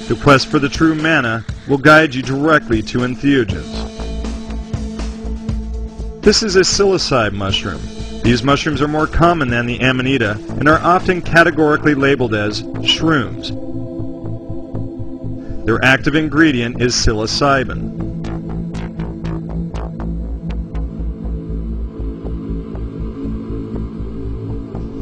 The quest for the true manna will guide you directly to entheogens. This is a psilocybe mushroom. These mushrooms are more common than the Amanita and are often categorically labeled as shrooms. Their active ingredient is psilocybin.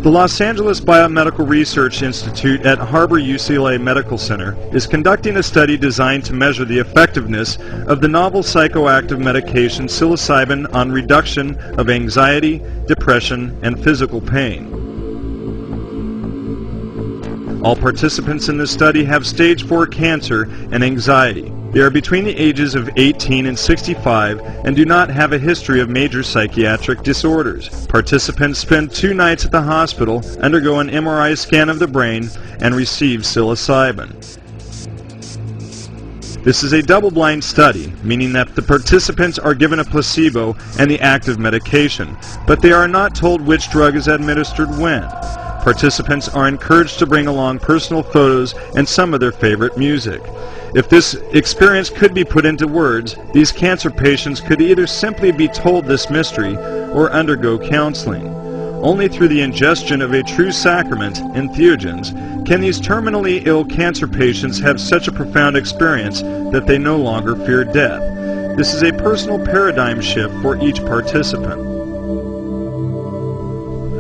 The Los Angeles Biomedical Research Institute at Harbor-UCLA Medical Center is conducting a study designed to measure the effectiveness of the novel psychoactive medication psilocybin on reduction of anxiety, depression, and physical pain. All participants in this study have stage 4 cancer and anxiety. They are between the ages of 18 and 65 and do not have a history of major psychiatric disorders. Participants spend 2 nights at the hospital, undergo an MRI scan of the brain, and receive psilocybin. This is a double-blind study, meaning that the participants are given a placebo and the active medication, but they are not told which drug is administered when. Participants are encouraged to bring along personal photos and some of their favorite music. If this experience could be put into words, these cancer patients could either simply be told this mystery or undergo counseling. Only through the ingestion of a true sacrament, entheogens, can these terminally ill cancer patients have such a profound experience that they no longer fear death. This is a personal paradigm shift for each participant.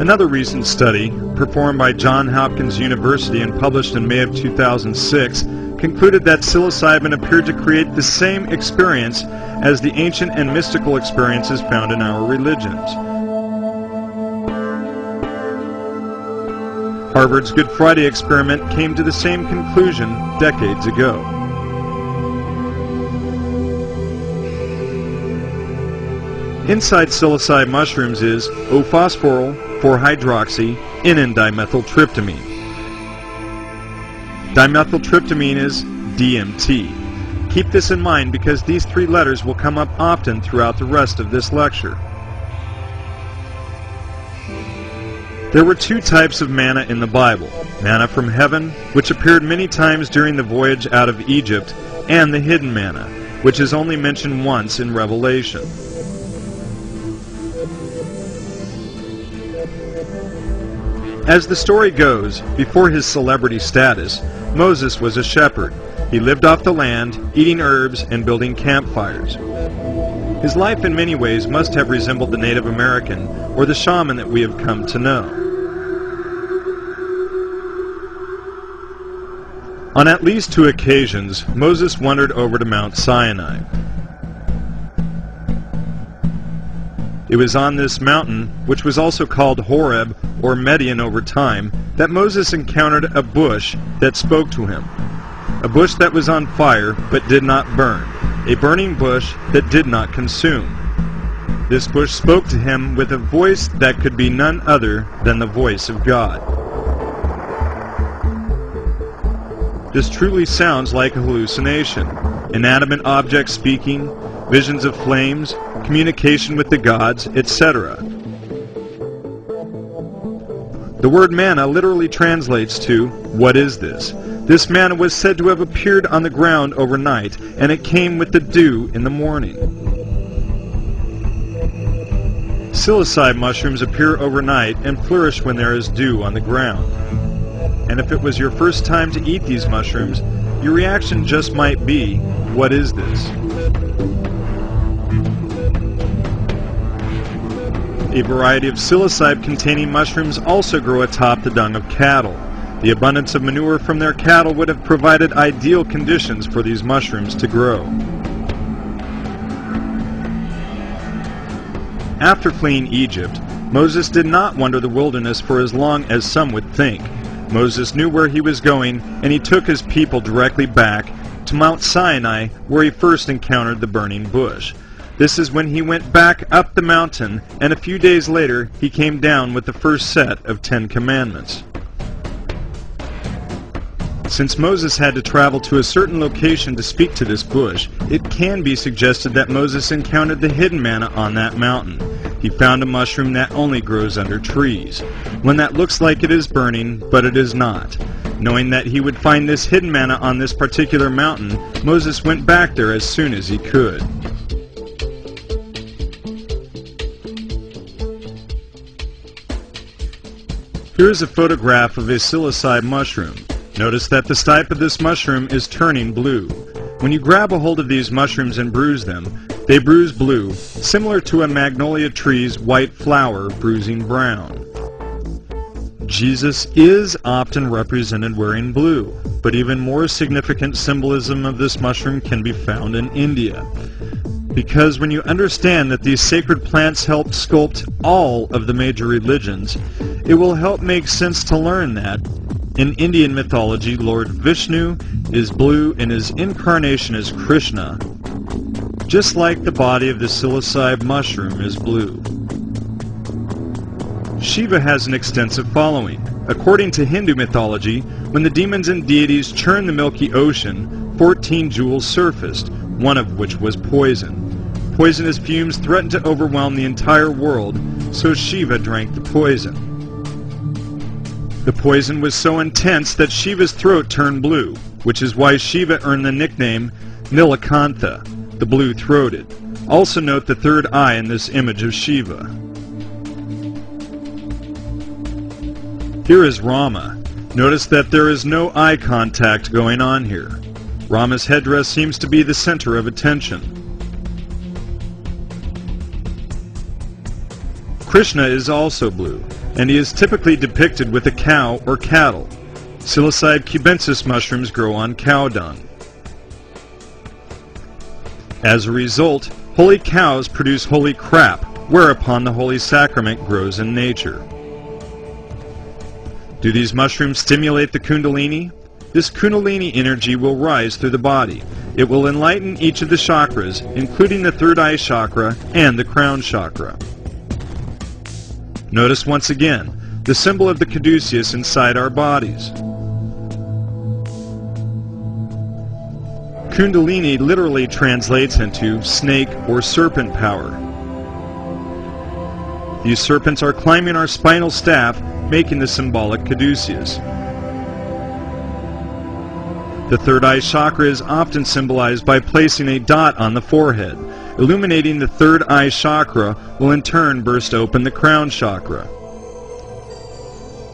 Another recent study, performed by Johns Hopkins University and published in May of 2006, concluded that psilocybin appeared to create the same experience as the ancient and mystical experiences found in our religions. Harvard's Good Friday experiment came to the same conclusion decades ago. Inside psilocybe mushrooms is O-phosphoryl 4-hydroxy N,N-dimethyltryptamine. Dimethyltryptamine is DMT. Keep this in mind because these 3 letters will come up often throughout the rest of this lecture. There were 2 types of manna in the Bible: manna from heaven, which appeared many times during the voyage out of Egypt, and the hidden manna, which is only mentioned once in Revelation. As the story goes, before his celebrity status, Moses was a shepherd. He lived off the land, eating herbs and building campfires. His life in many ways must have resembled the Native American or the shaman that we have come to know. On at least 2 occasions, Moses wandered over to Mount Sinai. It was on this mountain, which was also called Horeb or Median over time, that Moses encountered a bush that spoke to him. A bush that was on fire but did not burn. A burning bush that did not consume. This bush spoke to him with a voice that could be none other than the voice of God. This truly sounds like a hallucination. Inanimate objects speaking, visions of flames, communication with the gods, etc. The word manna literally translates to, "What is this?" This manna was said to have appeared on the ground overnight, and it came with the dew in the morning. Psilocybe mushrooms appear overnight and flourish when there is dew on the ground. And if it was your first time to eat these mushrooms, your reaction just might be, "What is this?" A variety of psilocybe-containing mushrooms also grow atop the dung of cattle. The abundance of manure from their cattle would have provided ideal conditions for these mushrooms to grow. After fleeing Egypt, Moses did not wander the wilderness for as long as some would think. Moses knew where he was going, and he took his people directly back to Mount Sinai, where he first encountered the burning bush. This is when he went back up the mountain, and a few days later he came down with the first set of 10 commandments. Since Moses had to travel to a certain location to speak to this bush, it can be suggested that Moses encountered the hidden manna on that mountain. He found a mushroom that only grows under trees, one that looks like it is burning, but it is not. Knowing that he would find this hidden manna on this particular mountain, Moses went back there as soon as he could. Here is a photograph of a psilocybe mushroom. Notice that the stipe of this mushroom is turning blue. When you grab a hold of these mushrooms and bruise them, they bruise blue, similar to a magnolia tree's white flower bruising brown. Jesus is often represented wearing blue, but even more significant symbolism of this mushroom can be found in India. Because when you understand that these sacred plants helped sculpt all of the major religions, it will help make sense to learn that in Indian mythology, Lord Vishnu is blue and his incarnation is Krishna, just like the body of the psilocybe mushroom is blue. Shiva has an extensive following. According to Hindu mythology, when the demons and deities churned the Milky Ocean, 14 jewels surfaced, one of which was poison. Poisonous fumes threatened to overwhelm the entire world, so Shiva drank the poison. The poison was so intense that Shiva's throat turned blue, which is why Shiva earned the nickname Nilakantha, the blue-throated. Also note the third eye in this image of Shiva. Here is Rama. Notice that there is no eye contact going on here. Rama's headdress seems to be the center of attention. Krishna is also blue, and he is typically depicted with a cow or cattle. Psilocybe cubensis mushrooms grow on cow dung. As a result, holy cows produce holy crap, whereupon the holy sacrament grows in nature. Do these mushrooms stimulate the Kundalini? This Kundalini energy will rise through the body. It will enlighten each of the chakras, including the third eye chakra and the crown chakra. Notice once again the symbol of the caduceus inside our bodies. Kundalini literally translates into snake or serpent power. These serpents are climbing our spinal staff, making the symbolic caduceus. The third eye chakra is often symbolized by placing a dot on the forehead. Illuminating the third eye chakra will in turn burst open the crown chakra.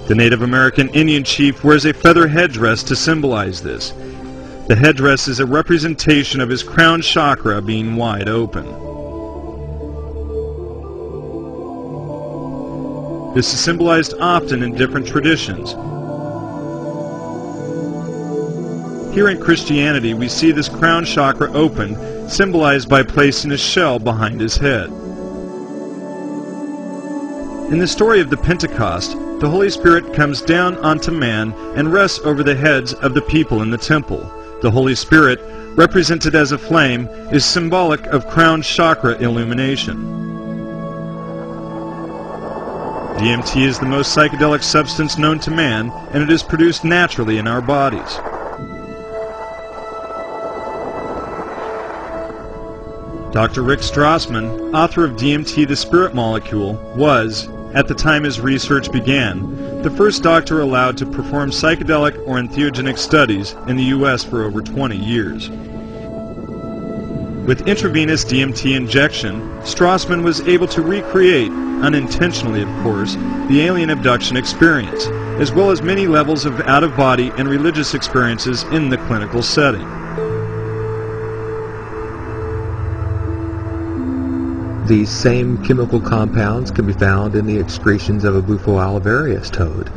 The Native American Indian chief wears a feather headdress to symbolize this. The headdress is a representation of his crown chakra being wide open. This is symbolized often in different traditions. Here in Christianity, we see this crown chakra open, symbolized by placing a shell behind his head. In the story of the Pentecost, the Holy Spirit comes down onto man and rests over the heads of the people in the temple. The Holy Spirit, represented as a flame, is symbolic of crown chakra illumination. DMT is the most psychedelic substance known to man, and it is produced naturally in our bodies. Dr. Rick Strassman, author of DMT, the Spirit Molecule, was, at the time his research began, the first doctor allowed to perform psychedelic or entheogenic studies in the U.S. for over 20 years. With intravenous DMT injection, Strassman was able to recreate, unintentionally of course, the alien abduction experience, as well as many levels of out-of-body and religious experiences in the clinical setting. These same chemical compounds can be found in the excretions of a Bufo alivarius toad.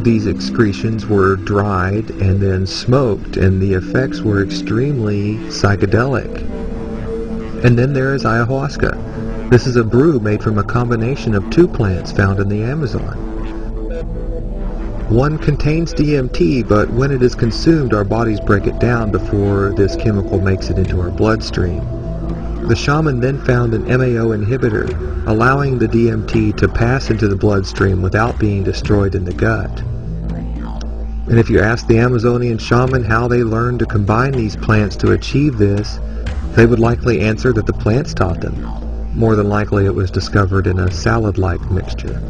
These excretions were dried and then smoked, and the effects were extremely psychedelic. And then there is ayahuasca. This is a brew made from a combination of two plants found in the Amazon. One contains DMT, but when it is consumed, our bodies break it down before this chemical makes it into our bloodstream. The shaman then found an MAO inhibitor, allowing the DMT to pass into the bloodstream without being destroyed in the gut. And if you ask the Amazonian shaman how they learned to combine these plants to achieve this, they would likely answer that the plants taught them. More than likely it was discovered in a salad-like mixture.